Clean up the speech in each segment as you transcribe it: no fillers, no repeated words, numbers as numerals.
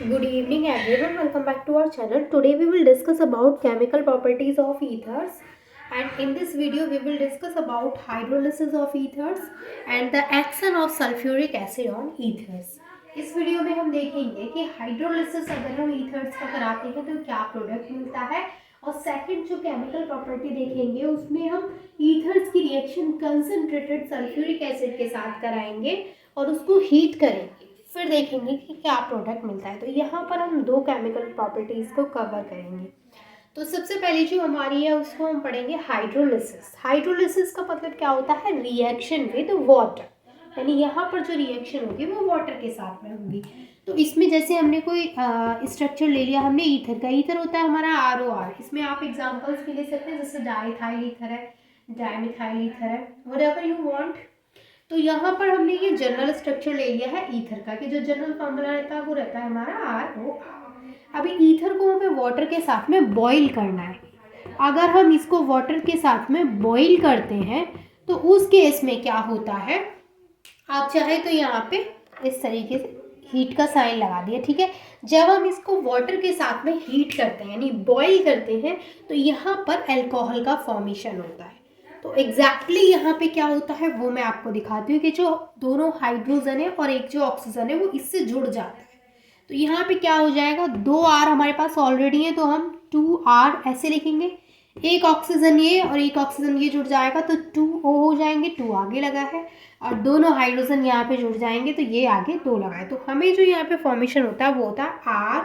Good evening everyone, welcome back to our channel. Today we will discuss about chemical properties of ethers, and in this video we will discuss about hydrolysis of ethers and the action of sulfuric acid on ethers. इस video में हम देखेंगे कि hydrolysis अगर हम ethers का कराते हैं तो क्या प्रोडक्ट मिलता है, और सेकंड जो केमिकल प्रॉपर्टी देखेंगे उसमें हम ईथर्स की रिएक्शन कंसंट्रेटेड सल्फ्यूरिक एसिड के साथ कराएंगे और उसको हीट करेंगे, फिर देखेंगे कि क्या प्रोडक्ट मिलता है। तो यहाँ पर हम दो केमिकल प्रॉपर्टीज़ को कवर करेंगे। तो सबसे पहली जो हमारी है उसको हम पढ़ेंगे हाइड्रोलिसिस। हाइड्रोलिसिस का मतलब क्या होता है? रिएक्शन विद वाटर, यानी यहाँ पर जो रिएक्शन होगी वो वाटर के साथ में होगी। तो इसमें जैसे हमने कोई स्ट्रक्चर ले लिया, हमने ईथर का, ईथर होता है हमारा ROR। इसमें आप एग्जांपल्स भी ले सकते हैं, जैसे डाइथाइल ईथर है, डाइमिथाइल ईथर है, व्हाटएवर यू वांट। तो यहाँ पर हमने ये जनरल स्ट्रक्चर ले लिया है ईथर का, कि जो जनरल फॉर्मूला रहता है वो रहता है हमारा ROR। अभी ईथर को हमें वाटर के साथ में बॉईल करना है। अगर हम इसको वाटर के साथ में बॉईल करते हैं तो उस केस में क्या होता है, आप चाहे तो यहाँ पे इस तरीके से हीट का साइन लगा दिया, ठीक है। जब हम इसको वाटर के साथ में हीट करते हैं यानी बॉईल करते हैं तो यहाँ पर अल्कोहल का फॉर्मेशन होता है। तो एग्जैक्टली यहाँ पे क्या होता है वो मैं आपको दिखाती हूँ कि जो दोनों हाइड्रोजन है और एक जो ऑक्सीजन है वो इससे जुड़ जाता है। तो यहाँ पे क्या हो जाएगा, 2R हमारे पास ऑलरेडी है तो हम 2R ऐसे लिखेंगे। एक ऑक्सीजन ये और एक ऑक्सीजन ये जुड़ जाएगा तो 2O हो जाएंगे, 2 आगे लगा है, और दोनों हाइड्रोजन यहाँ पे जुड़ जाएंगे तो ये आगे 2 लगा है। तो हमें जो यहाँ पे फॉर्मेशन होता है वो होता है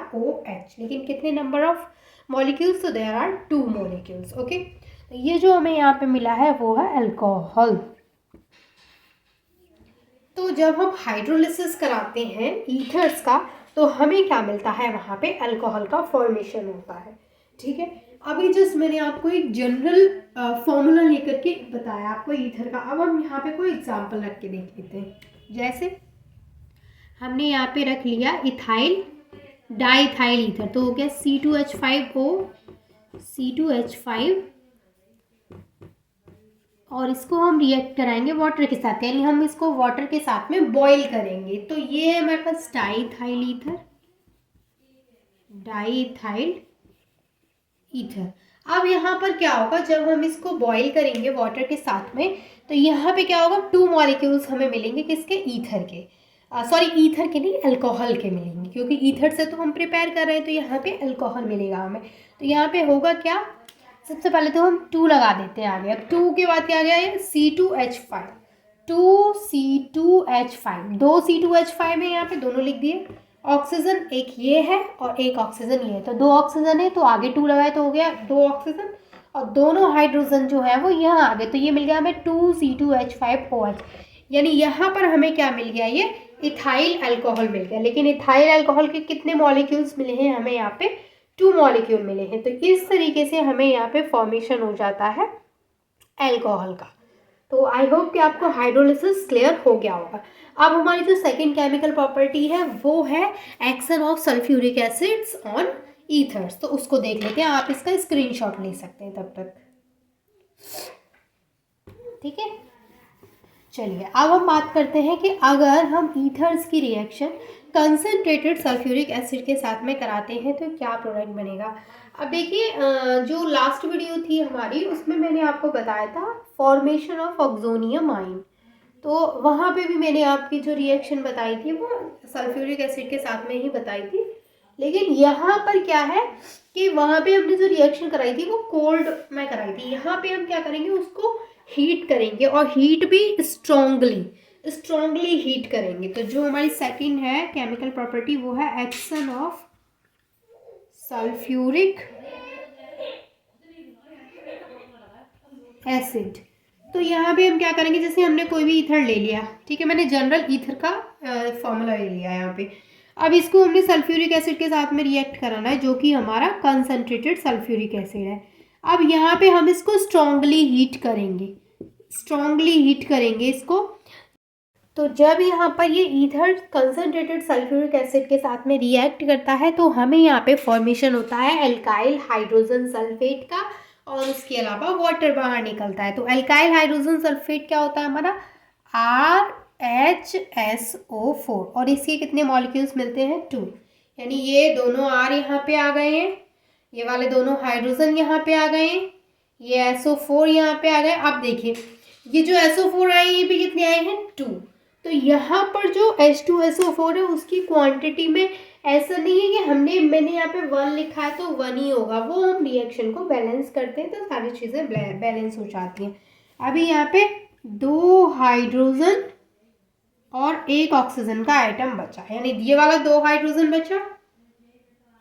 ROH। लेकिन कितने नंबर ऑफ मॉलिक्यूल्स? तो देयर आर 2 मॉलिक्यूल्स। ओके, तो ये जो हमें यहाँ पे मिला है वो है अल्कोहल। तो जब हम हाइड्रोलिसिस कराते हैं ईथर्स का तो हमें क्या मिलता है, वहाँ पे अल्कोहल का फॉर्मेशन होता है, ठीक है। अभी जस्ट मैंने आपको एक जनरल फॉर्मूला लेकर के बताया आपको ईथर का। अब हम यहाँ पे कोई एग्जांपल रख के देख लेते हैं। जैसे हमने यहाँ पे रख लिया इथाइल डाइथाइल ईथर, तो हो गया C2H5O C2H5, और इसको हम रिएक्ट कराएंगे वाटर के साथ, यानी हम इसको वाटर के साथ में बॉईल करेंगे। तो ये है हमारे पास डाइथाइल ईथर, डाइथाइल ईथर। अब यहाँ पर क्या होगा, जब हम इसको बॉईल करेंगे वाटर के साथ में तो यहाँ पे क्या होगा, 2 मॉलिक्यूल्स हमें मिलेंगे, किसके? ईथर के। सॉरी, ईथर के नहीं, अल्कोहल के मिलेंगे, क्योंकि ईथर से तो हम प्रिपेयर कर रहे हैं तो यहाँ पे अल्कोहल मिलेगा हमें। तो यहाँ पे होगा क्या, सबसे पहले तो हम 2 लगा देते हैं आगे। अब 2 के बाद क्या आ गया, ये C2H5, 2C2H5, 2 C2H5 है, यहाँ पे दोनों लिख दिए। ऑक्सीजन एक ये है और एक ऑक्सीजन ये है, तो 2 ऑक्सीजन है तो आगे 2 लगाए तो हो गया 2 ऑक्सीजन, और दोनों हाइड्रोजन जो है वो यहाँ आ गए, तो ये मिल गया हमें 2C2H5OH। यानी यहाँ पर हमें क्या मिल गया, ये इथाइल अल्कोहल मिल गया। लेकिन इथाइल अल्कोहल के कितने मॉलिक्यूल्स मिले हैं हमें, यहाँ पे 2 मॉलिक्यूल मिले हैं। तो इस तरीके से हमें यहाँ पे फॉर्मेशन हो जाता है अल्कोहल का। तो आई होप कि आपको हाइड्रोलिसिस क्लियर हो गया होगा। अब हमारी जो सेकंड केमिकल प्रॉपर्टी है वो है action of sulphuric acids on ethers. तो उसको देख लेते हैं, आप इसका स्क्रीनशॉट ले सकते हैं तब तक, ठीक है। चलिए अब हम बात करते हैं कि अगर हम ईथर्स की रिएक्शन कंसनट्रेटेड सल्फ्यूरिक एसिड के साथ में कराते हैं तो क्या प्रोडक्ट बनेगा। अब देखिए, जो लास्ट वीडियो थी हमारी उसमें मैंने आपको बताया था फॉर्मेशन ऑफ ऑक्सोनियम आयन, तो वहाँ पे भी मैंने आपकी जो रिएक्शन बताई थी वो सल्फ्यूरिक एसिड के साथ में ही बताई थी। लेकिन यहाँ पर क्या है कि वहाँ पे हमने जो रिएक्शन कराई थी वो कोल्ड में कराई थी, यहाँ पे हम क्या करेंगे, उसको हीट करेंगे, और हीट भी स्ट्रॉन्गली हीट करेंगे। तो जो हमारी सेकंड है केमिकल प्रॉपर्टी वो है एक्शन ऑफ सल्फ्यूरिक एसिड। तो यहाँ पे हम क्या करेंगे, जैसे हमने कोई भी ईथर ले लिया, ठीक है, मैंने जनरल ईथर का फॉर्मूला ले लिया यहाँ पे। अब इसको हमने सल्फ्यूरिक एसिड के साथ में रिएक्ट कराना है, जो कि हमारा कंसनट्रेटेड सल्फ्यूरिक एसिड है। अब यहाँ पे हम इसको स्ट्रॉन्गली हीट करेंगे इसको। तो जब यहाँ पर ये ईथर कंसनट्रेटेड सल्फ्यूरिक एसिड के साथ में रिएक्ट करता है तो हमें यहाँ पे फॉर्मेशन होता है एल्काइल हाइड्रोजन सल्फेट का, और उसके अलावा वाटर बाहर निकलता है। तो एल्काइल हाइड्रोजन सल्फेट क्या होता है हमारा, RHSO4, और इसके कितने मॉलिक्यूल्स मिलते हैं, 2। यानी ये दोनों R यहाँ पे आ गए हैं, ये वाले दोनों हाइड्रोजन यहाँ पे आ गए हैं, ये SO4 यहाँ पे आ गए। अब देखिए ये जो SO4 आए ये भी कितने आए हैं 2। तो यहाँ पर जो H2SO4 है उसकी क्वांटिटी में ऐसा नहीं है कि मैंने यहाँ पे 1 लिखा है तो 1 ही होगा, वो हम रिएक्शन को बैलेंस करते हैं तो सारी चीज़ें बैलेंस हो जाती हैं। अभी यहाँ पे 2 हाइड्रोजन और 1 ऑक्सीजन का आइटम बचा, यानी ये वाला 2 हाइड्रोजन बचा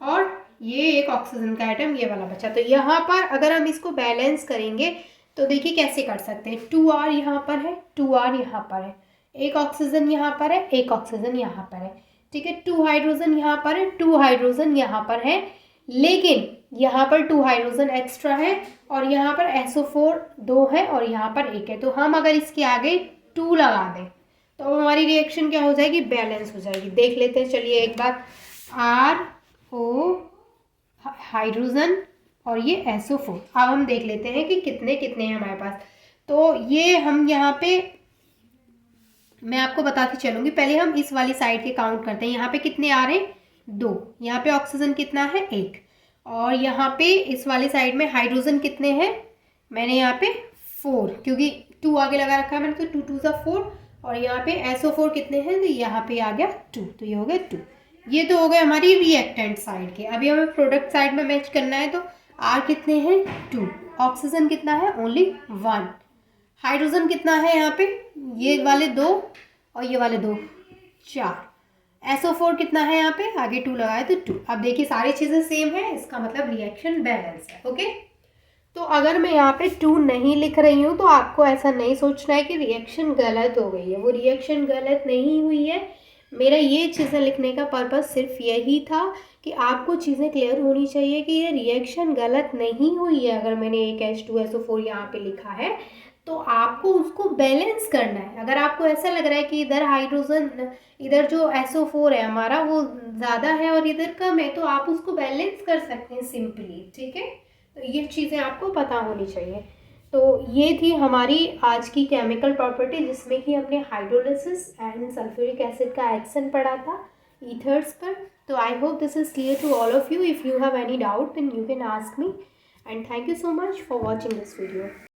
और ये 1 ऑक्सीजन का आइटम ये वाला बचा। तो यहाँ पर अगर हम इसको बैलेंस करेंगे तो देखिए कैसे कर सकते हैं। 2R यहाँ पर है, 2R यहाँ पर है, 1 ऑक्सीजन यहाँ पर है, 1 ऑक्सीजन यहाँ पर है, ठीक है। 2 हाइड्रोजन यहाँ पर है, 2 हाइड्रोजन यहाँ पर है, लेकिन यहाँ पर 2 हाइड्रोजन एक्स्ट्रा है और यहाँ पर SO4 2 है और यहाँ पर 1 है। तो हम अगर इसके आगे 2 लगा दें तो हमारी रिएक्शन क्या हो जाएगी, बैलेंस हो जाएगी। देख लेते हैं चलिए एक बार। RO हाइड्रोजन और ये SO4। अब हम देख लेते हैं कि कितने कितने हैं हमारे पास। तो ये हम यहाँ पे मैं आपको बताती चलूँगी, पहले हम इस वाली साइड के काउंट करते हैं। यहाँ पे कितने आ रहे हैं 2, यहाँ पे ऑक्सीजन कितना है 1 और यहाँ पे इस वाली साइड में हाइड्रोजन कितने हैं, मैंने यहाँ पे 4 क्योंकि 2 आगे लगा रखा है मैंने, तो 2 2 सा 4 और यहाँ पे SO4 कितने हैं, तो यहाँ पे आ गया 2, तो ये हो गया 2। ये तो हो गए हमारी रिएक्टेंट साइड के। अभी हमें प्रोडक्ट साइड में मैच करना है तो R कितने हैं 2, ऑक्सीजन कितना है ओनली 1, हाइड्रोजन कितना है यहाँ पे ये वाले 2 और ये वाले 2 4, SO4 कितना है यहाँ पे आगे 2 लगाए तो 2। अब देखिए सारी चीज़ें सेम है, इसका मतलब रिएक्शन बैलेंस है। ओके, तो अगर मैं यहाँ पे 2 नहीं लिख रही हूँ तो आपको ऐसा नहीं सोचना है कि रिएक्शन गलत हो गई है, वो रिएक्शन गलत नहीं हुई है। मेरा ये चीज़ें लिखने का पर्पज़ सिर्फ यही था कि आपको चीज़ें क्लियर होनी चाहिए कि ये रिएक्शन गलत नहीं हुई है। अगर मैंने एक H2SO4 यहाँ पे लिखा है तो आपको उसको बैलेंस करना है। अगर आपको ऐसा लग रहा है कि इधर हाइड्रोजन, इधर जो SO4 है हमारा वो ज़्यादा है और इधर कम है, तो आप उसको बैलेंस कर सकते हैं सिंपली, ठीक है। तो ये चीज़ें आपको पता होनी चाहिए। तो ये थी हमारी आज की केमिकल प्रॉपर्टी जिसमें कि हमने हाइड्रोलिसिस एंड सल्फ्यूरिक एसिड का एक्शन पढ़ा था ईथर्स पर। तो I hope this is clear to all of you. If you have any doubt then you can ask me, and thank you so much for watching this video.